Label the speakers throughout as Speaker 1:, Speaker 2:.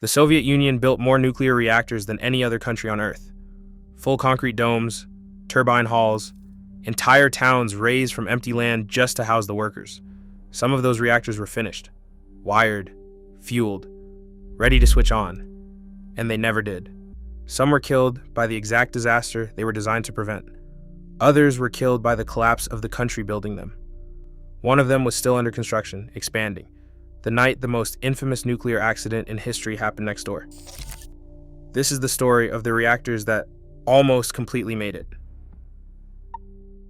Speaker 1: The Soviet Union built more nuclear reactors than any other country on Earth. Full concrete domes, turbine halls, entire towns razed from empty land just to house the workers. Some of those reactors were finished, wired, fueled, ready to switch on, and they never did. Some were killed by the exact disaster they were designed to prevent. Others were killed by the collapse of the country building them. One of them was still under construction, expanding, the night the most infamous nuclear accident in history happened next door. This is the story of the reactors that almost completely made it.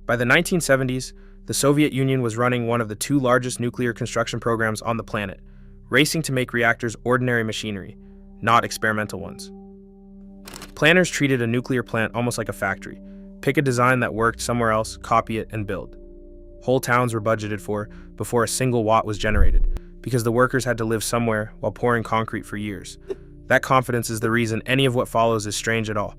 Speaker 1: By the 1970s, the Soviet Union was running one of the two largest nuclear construction programs on the planet, racing to make reactors ordinary machinery, not experimental ones. Planners treated a nuclear plant almost like a factory. Pick a design that worked somewhere else, copy it, and build. Whole towns were budgeted for before a single watt was generated, because the workers had to live somewhere while pouring concrete for years. That confidence is the reason any of what follows is strange at all.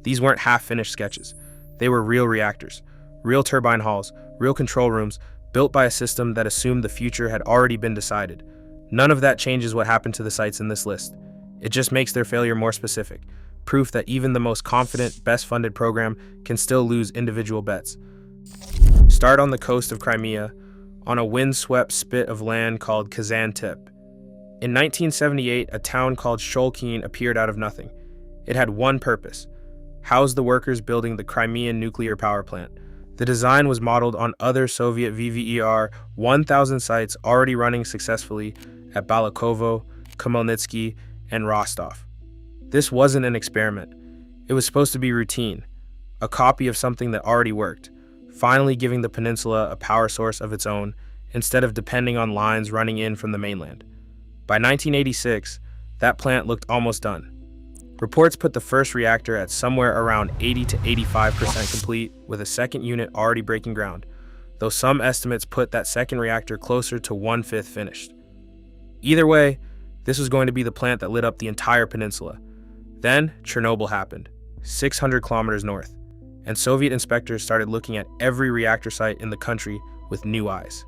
Speaker 1: These weren't half-finished sketches. They were real reactors, real turbine halls, real control rooms, built by a system that assumed the future had already been decided. None of that changes what happened to the sites in this list. It just makes their failure more specific, proof that even the most confident, best-funded program can still lose individual bets. Start on the coast of Crimea, on a wind-swept spit of land called Kazantep. In 1978, a town called Sholkin appeared out of nothing. It had one purpose: house the workers building the Crimean nuclear power plant. The design was modeled on other Soviet VVER 1,000 sites already running successfully at Balakovo, Khmelnytsky, and Rostov. This wasn't an experiment. It was supposed to be routine, a copy of something that already worked, finally giving the peninsula a power source of its own instead of depending on lines running in from the mainland. By 1986, that plant looked almost done. Reports put the first reactor at somewhere around 80 to 85% complete, with a second unit already breaking ground, though some estimates put that second reactor closer to 1/5 finished. Either way, this was going to be the plant that lit up the entire peninsula. Then, Chernobyl happened, 600 kilometers north, and Soviet inspectors started looking at every reactor site in the country with new eyes.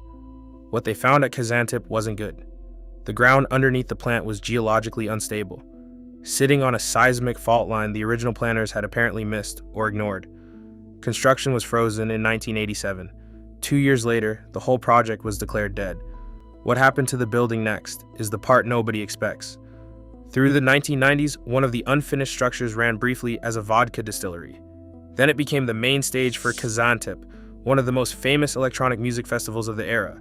Speaker 1: What they found at Kazantep wasn't good. The ground underneath the plant was geologically unstable, sitting on a seismic fault line the original planners had apparently missed or ignored. Construction was frozen in 1987. 2 years later, the whole project was declared dead. What happened to the building next is the part nobody expects. Through the 1990s, one of the unfinished structures ran briefly as a vodka distillery. Then it became the main stage for Kazantep, one of the most famous electronic music festivals of the era,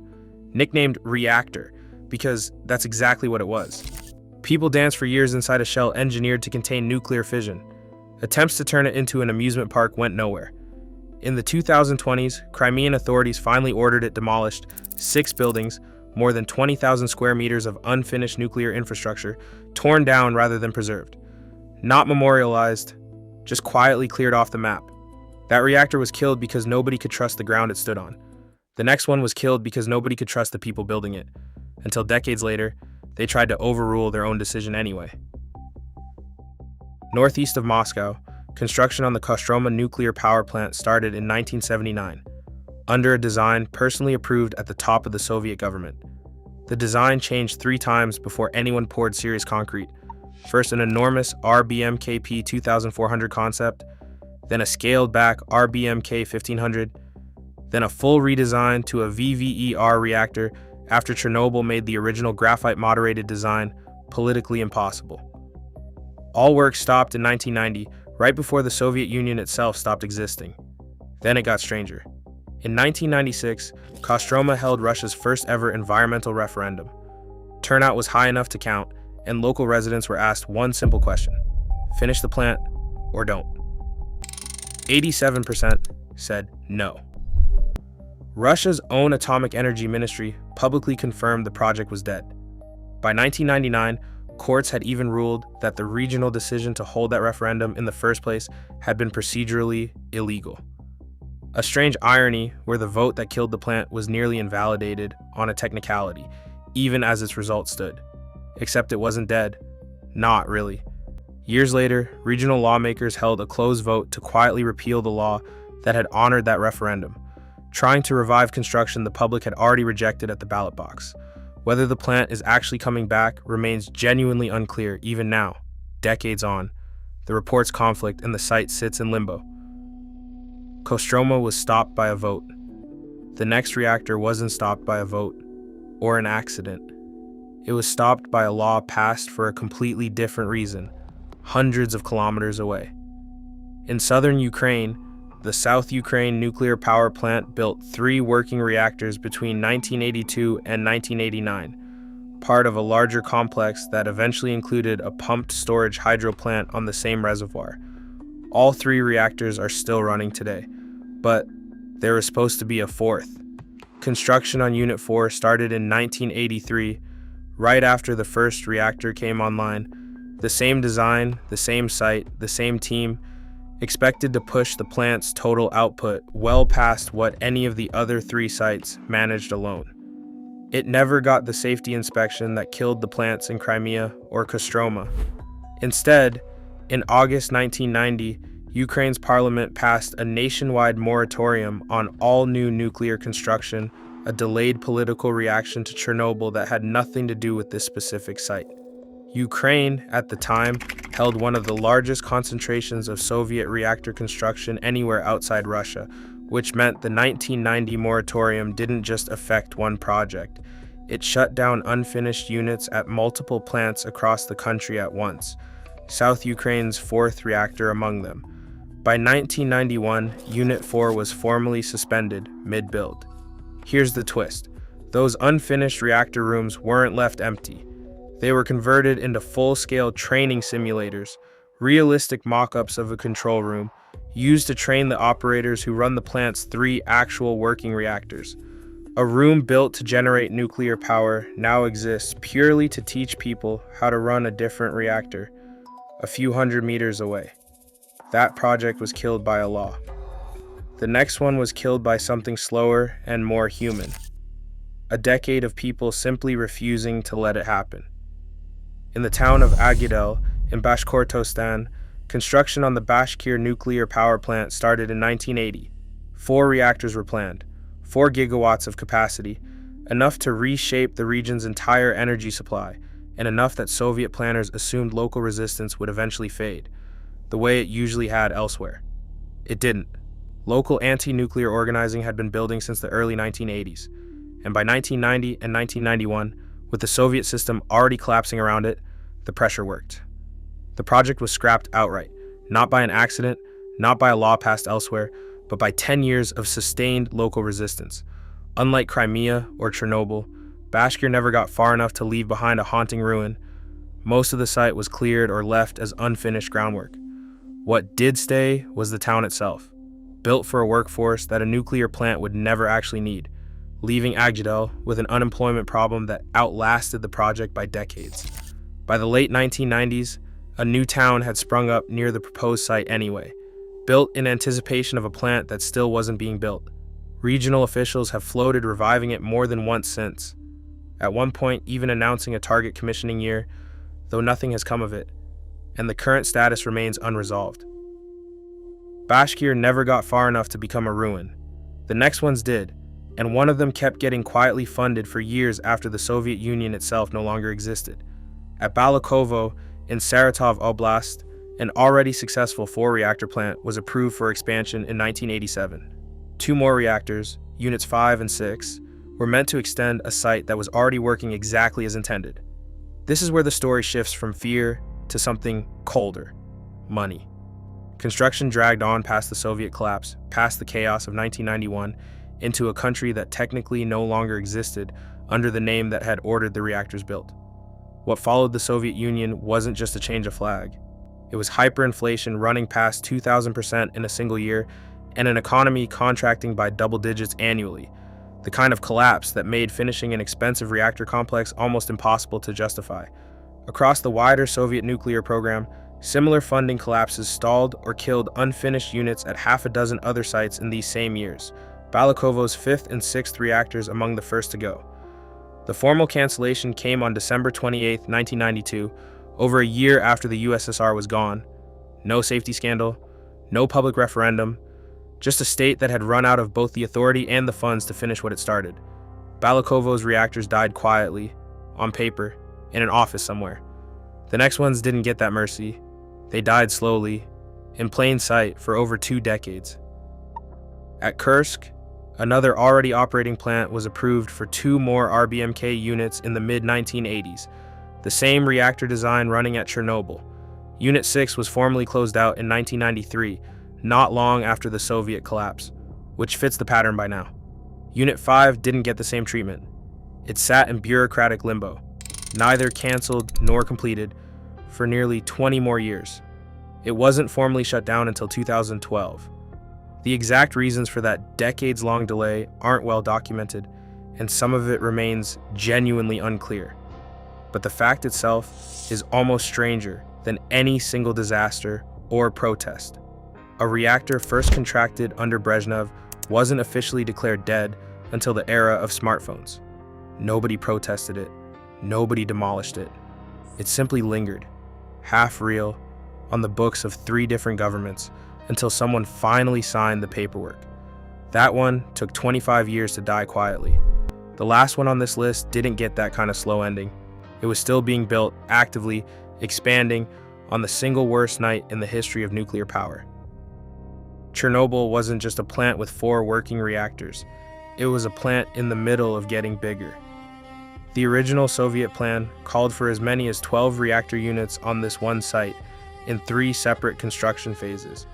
Speaker 1: nicknamed Reactor, because that's exactly what it was. People danced for years inside a shell engineered to contain nuclear fission. Attempts to turn it into an amusement park went nowhere. In the 2020s, Crimean authorities finally ordered it demolished, 6 buildings, more than 20,000 square meters of unfinished nuclear infrastructure, torn down rather than preserved. Not memorialized, just quietly cleared off the map. That reactor was killed because nobody could trust the ground it stood on. The next one was killed because nobody could trust the people building it. Until decades later, they tried to overrule their own decision anyway. Northeast of Moscow, construction on the Kostroma nuclear power plant started in 1979, under a design personally approved at the top of the Soviet government. The design changed 3 times before anyone poured serious concrete. First an enormous RBMKP 2400 concept, then a scaled-back RBMK 1500, then a full redesign to a VVER reactor after Chernobyl made the original graphite-moderated design politically impossible. All work stopped in 1990, right before the Soviet Union itself stopped existing. Then it got stranger. In 1996, Kostroma held Russia's first-ever environmental referendum. Turnout was high enough to count, and local residents were asked one simple question: finish the plant or don't. 87% said no. Russia's own atomic energy ministry publicly confirmed the project was dead. By 1999, courts had even ruled that the regional decision to hold that referendum in the first place had been procedurally illegal. A strange irony where the vote that killed the plant was nearly invalidated on a technicality, even as its result stood. Except it wasn't dead. Not really. Years later, regional lawmakers held a closed vote to quietly repeal the law that had honored that referendum, trying to revive construction the public had already rejected at the ballot box. Whether the plant is actually coming back remains genuinely unclear even now, decades on. The reports conflict and the site sits in limbo. Kostroma was stopped by a vote. The next reactor wasn't stopped by a vote or an accident. It was stopped by a law passed for a completely different reason, hundreds of kilometers away. In southern Ukraine, the South Ukraine nuclear power plant built 3 working reactors between 1982 and 1989, part of a larger complex that eventually included a pumped storage hydro plant on the same reservoir. All 3 reactors are still running today, but there was supposed to be a 4th. Construction on Unit 4 started in 1983, right after the first reactor came online. The same design, the same site, the same team, expected to push the plant's total output well past what any of the other 3 sites managed alone. It never got the safety inspection that killed the plants in Crimea or Kostroma. Instead, in August 1990, Ukraine's parliament passed a nationwide moratorium on all new nuclear construction, a delayed political reaction to Chernobyl that had nothing to do with this specific site. Ukraine, at the time, held one of the largest concentrations of Soviet reactor construction anywhere outside Russia, which meant the 1990 moratorium didn't just affect one project. It shut down unfinished units at multiple plants across the country at once, South Ukraine's 4th reactor among them. By 1991, Unit 4 was formally suspended mid-build. Here's the twist. Those unfinished reactor rooms weren't left empty. They were converted into full-scale training simulators, realistic mock-ups of a control room, used to train the operators who run the plant's 3 actual working reactors. A room built to generate nuclear power now exists purely to teach people how to run a different reactor, a few hundred meters away. That project was killed by a law. The next one was killed by something slower and more human. A decade of people simply refusing to let it happen. In the town of Agidel, in Bashkortostan, construction on the Bashkir nuclear power plant started in 1980. 4 reactors were planned, 4 gigawatts of capacity, enough to reshape the region's entire energy supply, and enough that Soviet planners assumed local resistance would eventually fade, the way it usually had elsewhere. It didn't. Local anti-nuclear organizing had been building since the early 1980s, and by 1990 and 1991, with the Soviet system already collapsing around it, the pressure worked. The project was scrapped outright, not by an accident, not by a law passed elsewhere, but by 10 years of sustained local resistance. Unlike Crimea or Chernobyl, Bashkir never got far enough to leave behind a haunting ruin. Most of the site was cleared or left as unfinished groundwork. What did stay was the town itself, built for a workforce that a nuclear plant would never actually need, leaving Agidel with an unemployment problem that outlasted the project by decades. By the late 1990s, a new town had sprung up near the proposed site anyway, built in anticipation of a plant that still wasn't being built. Regional officials have floated reviving it more than once since, at one point even announcing a target commissioning year, though nothing has come of it, and the current status remains unresolved. Bashkir never got far enough to become a ruin. The next ones did, and one of them kept getting quietly funded for years after the Soviet Union itself no longer existed. At Balakovo, in Saratov Oblast, an already successful 4-reactor plant was approved for expansion in 1987. 2 more reactors, Units 5 and 6, were meant to extend a site that was already working exactly as intended. This is where the story shifts from fear to something colder: money. Construction dragged on past the Soviet collapse, past the chaos of 1991, into a country that technically no longer existed under the name that had ordered the reactors built. What followed the Soviet Union wasn't just a change of flag. It was hyperinflation running past 2,000% in a single year, and an economy contracting by double digits annually, the kind of collapse that made finishing an expensive reactor complex almost impossible to justify. Across the wider Soviet nuclear program, similar funding collapses stalled or killed unfinished units at half a dozen other sites in these same years, Balakovo's 5th and 6th reactors among the first to go. The formal cancellation came on December 28, 1992, over a year after the USSR was gone. No safety scandal, no public referendum, just a state that had run out of both the authority and the funds to finish what it started. Balakovo's reactors died quietly, on paper, in an office somewhere. The next ones didn't get that mercy. They died slowly, in plain sight for over 2 decades. At Kursk, another already operating plant was approved for 2 more RBMK units in the mid-1980s, the same reactor design running at Chernobyl. Unit 6 was formally closed out in 1993, not long after the Soviet collapse, which fits the pattern by now. Unit 5 didn't get the same treatment. It sat in bureaucratic limbo, neither canceled nor completed, for nearly 20 more years. It wasn't formally shut down until 2012. The exact reasons for that decades-long delay aren't well documented, and some of it remains genuinely unclear. But the fact itself is almost stranger than any single disaster or protest. A reactor first contracted under Brezhnev wasn't officially declared dead until the era of smartphones. Nobody protested it. Nobody demolished it. It simply lingered, half real, on the books of 3 different governments until someone finally signed the paperwork. That one took 25 years to die quietly. The last one on this list didn't get that kind of slow ending. It was still being built, actively expanding, on the single worst night in the history of nuclear power. Chernobyl wasn't just a plant with 4 working reactors. It was a plant in the middle of getting bigger. The original Soviet plan called for as many as 12 reactor units on this one site in 3 separate construction phases.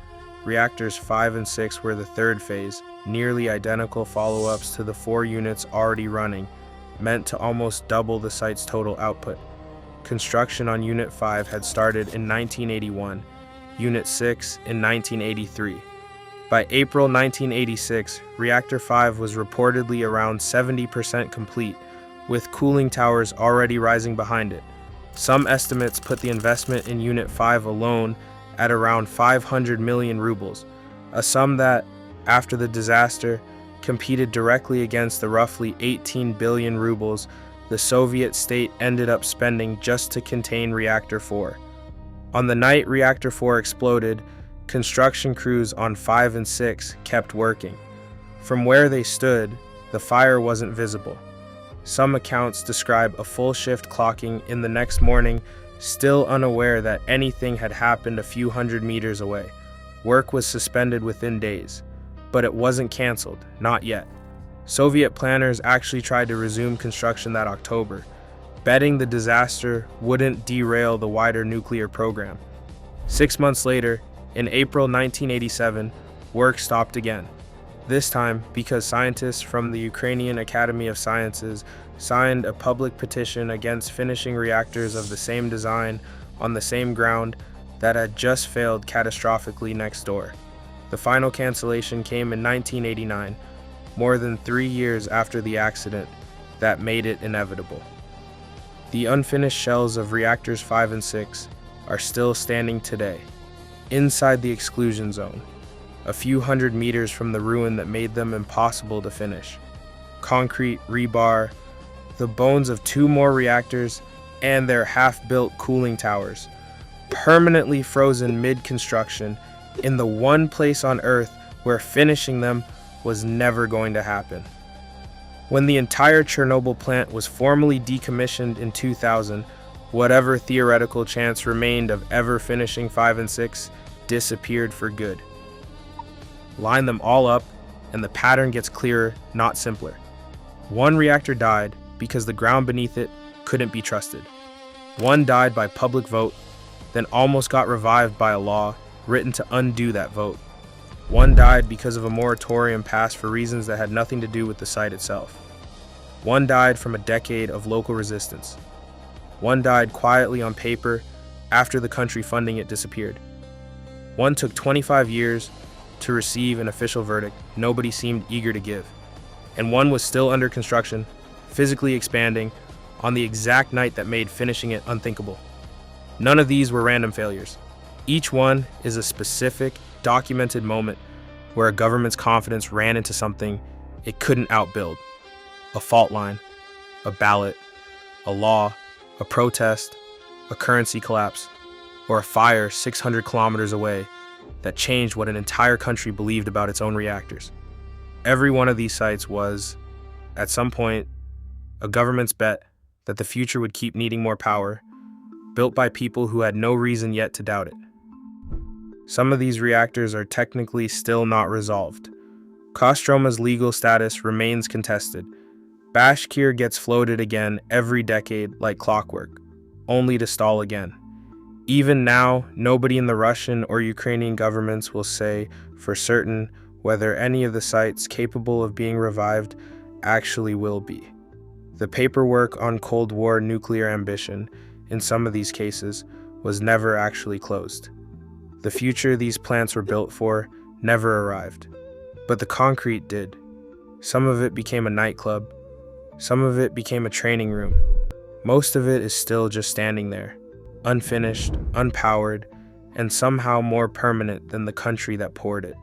Speaker 1: Reactors 5 and 6 were the 3rd phase, nearly identical follow-ups to the 4 units already running, meant to almost double the site's total output. Construction on Unit 5 had started in 1981, Unit 6 in 1983. By April 1986, Reactor 5 was reportedly around 70% complete, with cooling towers already rising behind it. Some estimates put the investment in Unit 5 alone at around 500 million rubles, a sum that, after the disaster, competed directly against the roughly 18 billion rubles the Soviet state ended up spending just to contain Reactor 4. On the night Reactor 4 exploded, construction crews on 5 and 6 kept working. From where they stood, the fire wasn't visible. Some accounts describe a full shift clocking in the next morning, still unaware that anything had happened a few hundred meters away. Work was suspended within days, but it wasn't canceled, not yet. Soviet planners actually tried to resume construction that October, betting the disaster wouldn't derail the wider nuclear program. 6 months later, in April 1987, work stopped again. This time because scientists from the Ukrainian Academy of Sciences signed a public petition against finishing reactors of the same design on the same ground that had just failed catastrophically next door. The final cancellation came in 1989, more than 3 years after the accident that made it inevitable. The unfinished shells of reactors 5 and 6 are still standing today, inside the exclusion zone, a few hundred meters from the ruin that made them impossible to finish. Concrete, rebar, the bones of 2 more reactors, and their half-built cooling towers, permanently frozen mid-construction in the one place on Earth where finishing them was never going to happen. When the entire Chernobyl plant was formally decommissioned in 2000, whatever theoretical chance remained of ever finishing 5 and 6 disappeared for good. Line them all up, and the pattern gets clearer, not simpler. 1 reactor died because the ground beneath it couldn't be trusted. 1 died by public vote, then almost got revived by a law written to undo that vote. 1 died because of a moratorium passed for reasons that had nothing to do with the site itself. 1 died from a decade of local resistance. 1 died quietly on paper after the country funding it disappeared. 1 took 25 years to receive an official verdict nobody seemed eager to give. And 1 was still under construction, physically expanding, on the exact night that made finishing it unthinkable. None of these were random failures. Each one is a specific, documented moment where a government's confidence ran into something it couldn't outbuild. A fault line, a ballot, a law, a protest, a currency collapse, or a fire 600 kilometers away that changed what an entire country believed about its own reactors. Every one of these sites was, at some point, a government's bet that the future would keep needing more power, built by people who had no reason yet to doubt it. Some of these reactors are technically still not resolved. Kostroma's legal status remains contested. Bashkir gets floated again every decade like clockwork, only to stall again. Even now, nobody in the Russian or Ukrainian governments will say for certain whether any of the sites capable of being revived actually will be. The paperwork on Cold War nuclear ambition, in some of these cases, was never actually closed. The future these plants were built for never arrived, but the concrete did. Some of it became a nightclub, some of it became a training room. Most of it is still just standing there, unfinished, unpowered, and somehow more permanent than the country that poured it.